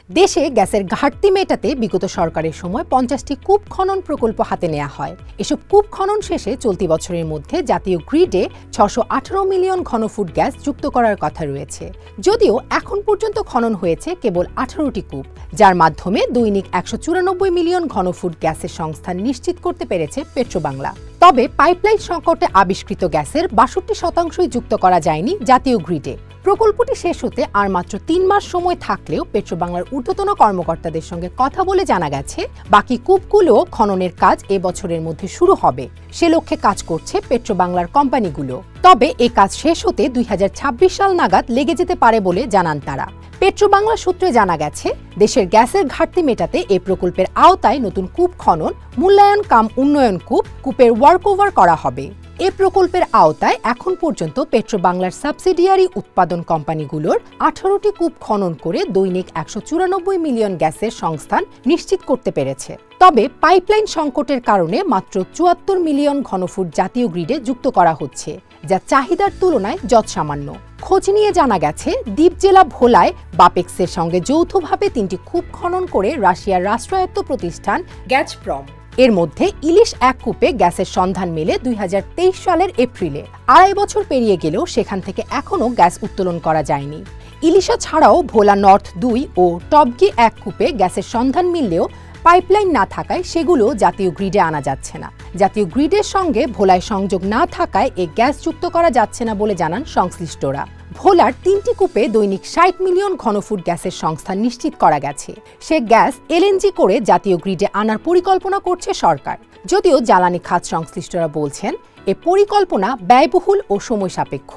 দেশে গ্যাসের ঘাটতি মেটাতে বিগত সরকারের সময় 50টি কূপ খনন প্রকল্প হাতে নেওয়া হয়। এসব কূপ খনন শেষে চলতি বছরের মধ্যে জাতীয় গ্রিডে 618 মিলিয়ন ঘনফুট গ্যাস যুক্ত করার কথা রয়েছে। যদিও এখন পর্যন্ত খনন হয়েছে কেবল 18টি কূপ, যার মাধ্যমে দৈনিক 194 মিলিয়ন ঘনফুট গ্যাসের সংস্থান নিশ্চিত করতে পেরেছে পেট্রোবাংলা। তবে পাইপলাইন সংকটে আবিষ্কৃত গ্যাসের 62% যুক্ত করা যায়নি জাতীয় গ্রিডে। প্রকল্পটি শেষ হতে আর মাত্র 3 মাস সময় থাকলেও পেট্রোবাংলার ঊর্ধ্বতন কর্মকর্তাদের সঙ্গে কথা বলে জানা গেছে বাকি কূপগুলো খননের কাজ এ বছরের মধ্যে শুরু হবে। সে লক্ষ্যে কাজ করছে পেট্রোবাংলার কোম্পানিগুলো। তবে এই কাজ শেষ হতে 2026 সাল নাগাদ লেগে যেতে পারে বলে জানান তারা। পেট্রোবাংলা সূত্রে জানা গেছে, দেশের গ্যাসের ঘাটতি মেটাতে এই প্রকল্পের আওতায় নতুন কূপ খনন, মূল্যায়ন কাম উন্নয়ন কূপের ওয়ার্কওভার করা হবে। এ প্রকল্পের আওতায় এখন পর্যন্ত পেট্রোবাংলার সাবসিডিয়ারি উৎপাদন কোম্পানিগুলোর 18টি কূপ খনন করে দৈনিক 194 মিলিয়ন গ্যাসের সংস্থান নিশ্চিত করতে পেরেছে। তবে পাইপলাইন সংকটের কারণে মাত্র 74 মিলিয়ন ঘনফুট জাতীয় গ্রিডে যুক্ত করা হচ্ছে, যা চাহিদার তুলনায় যৎসামান্য। খোঁজ নিয়ে জানা গেছে, দ্বীপ জেলা ভোলায় বাপেক্সের সঙ্গে যৌথভাবে 3টি কূপ খনন করে রাশিয়ার রাষ্ট্রায়ত্ত প্রতিষ্ঠান গ্যাজপ্রম। এর মধ্যে ইলিশ 1 কূপে গ্যাসের সন্ধান মেলে 2023 সালের এপ্রিলে। 2.5 বছর পেরিয়ে গেলেও সেখান থেকে এখনও গ্যাস উত্তোলন করা যায়নি। ইলিশা ছাড়াও ভোলা নর্থ 2 ও টপগি 1 কূপে গ্যাসের সন্ধান মিললেও পাইপলাইন না থাকায় সেগুলো জাতীয় গ্রিডে আনা যাচ্ছে না। জাতীয় গ্রিডের সঙ্গে ভোলায় সংযোগ না থাকায় এই গ্যাস যুক্ত করা যাচ্ছে না বলে জানান সংশ্লিষ্টরা। ভোলার 3টি কূপে দৈনিক 60 মিলিয়ন ঘনফুট গ্যাসের সংস্থান নিশ্চিত করা গেছে। সে গ্যাস এলএনজি করে জাতীয় গ্রিডে আনার পরিকল্পনা করছে সরকার। যদিও জ্বালানি খাত সংশ্লিষ্টরা বলছেন, এ পরিকল্পনা ব্যয়বহুল ও সময় সাপেক্ষ।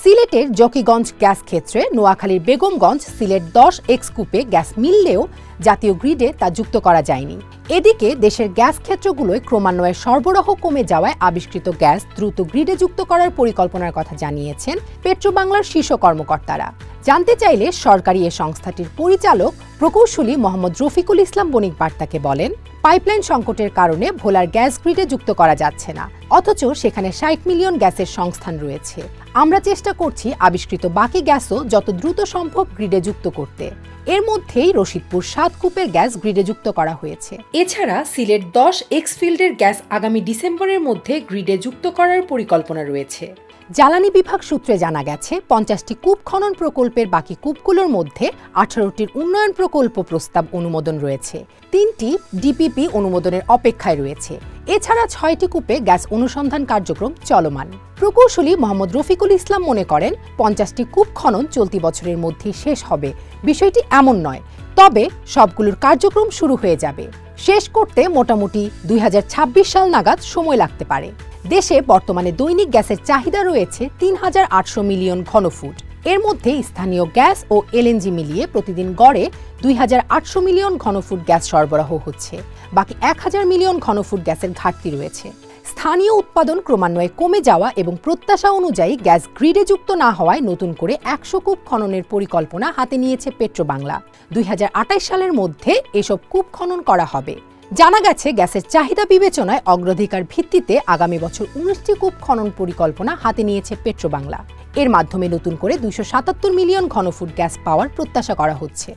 সিলেটের জকিগঞ্জ গ্যাস ক্ষেত্রে নোয়াখালীর বেগমগঞ্জ সিলেট 10X কূপে গ্যাস মিললেও জাতীয় গ্রিডে তা যুক্ত করা যায়নি। এদিকে দেশের গ্যাস ক্ষেত্রগুলোয় ক্রমান্বয়ে সরবরাহ কমে যাওয়ায় আবিষ্কৃত গ্যাস দ্রুত গ্রিডে যুক্ত করার পরিকল্পনার কথা জানিয়েছেন পেট্রোবাংলার শীর্ষ কর্মকর্তারা। জানতে চাইলে সরকারি এ সংস্থাটির পরিচালক প্রকৌশলী মোহাম্মদ রফিকুল ইসলাম বণিক বার্তাকে বলেন, পাইপলাইন সংকটের কারণে ভোলার গ্যাস গ্রিডে যুক্ত করা যাচ্ছে না, অথচ সেখানে 60 মিলিয়ন গ্যাসের সংস্থান রয়েছে। আমরা চেষ্টা করছি আবিষ্কৃত বাকি গ্যাসও যত দ্রুত সম্ভব গ্রিডে যুক্ত করতে। এর মধ্যেই রশিদপুর 7 কূপের গ্যাস গ্রিডে যুক্ত করা হয়েছে। এছাড়া সিলেট 10X ফিল্ডের গ্যাস আগামী ডিসেম্বরের মধ্যে গ্রিডে যুক্ত করার পরিকল্পনা রয়েছে। জ্বালানি বিভাগ সূত্রে জানা গেছে, 50টি কূপ খনন প্রকল্পের বাকি কূপগুলোর মধ্যে 18টির উন্নয়ন প্রকল্প প্রস্তাব অনুমোদন রয়েছে। 3টি ডিপিপি অনুমোদনের অপেক্ষায় রয়েছে। এছাড়া 6টি কূপে গ্যাস অনুসন্ধান কার্যক্রম চলমান। প্রকৌশলী মোহাম্মদ রফিকুল ইসলাম মনে করেন, 50টি কূপ খনন চলতি বছরের মধ্যেই শেষ হবে। বিষয়টি এমন নয়, তবে সবগুলোর কার্যক্রম শুরু হয়ে যাবে। শেষ করতে মোটামুটি 2026 সাল নাগাদ সময় লাগতে পারে। দেশে বর্তমানে দৈনিক গ্যাসের চাহিদা রয়েছে 3800 মিলিয়ন ঘনফুট। এর মধ্যে স্থানীয় গ্যাস ও এলএনজি মিলিয়ে প্রতিদিন গড়ে 2800 মিলিয়ন ঘনফুট গ্যাস সরবরাহ হচ্ছে। বাকি 1000 মিলিয়ন ঘনফুট গ্যাসের ঘাটতি রয়েছে। স্থানীয় উৎপাদন ক্রমান্বয়ে কমে যাওয়া এবং প্রত্যাশা অনুযায়ী গ্যাস গ্রিডে যুক্ত না হওয়ায় নতুন করে 100 কূপ খননের পরিকল্পনা হাতে নিয়েছে পেট্রোবাংলা। 2028 সালের মধ্যে এসব কূপ খনন করা হবে। জানা গেছে, গ্যাসের চাহিদা বিবেচনায় অগ্রাধিকার ভিত্তিতে আগামী বছর 19টি কূপ খনন পরিকল্পনা হাতে নিয়েছে পেট্রোবাংলা। এর মাধ্যমে নতুন করে 277 মিলিয়ন ঘনফুট গ্যাস পাওয়ার প্রত্যাশা করা হচ্ছে।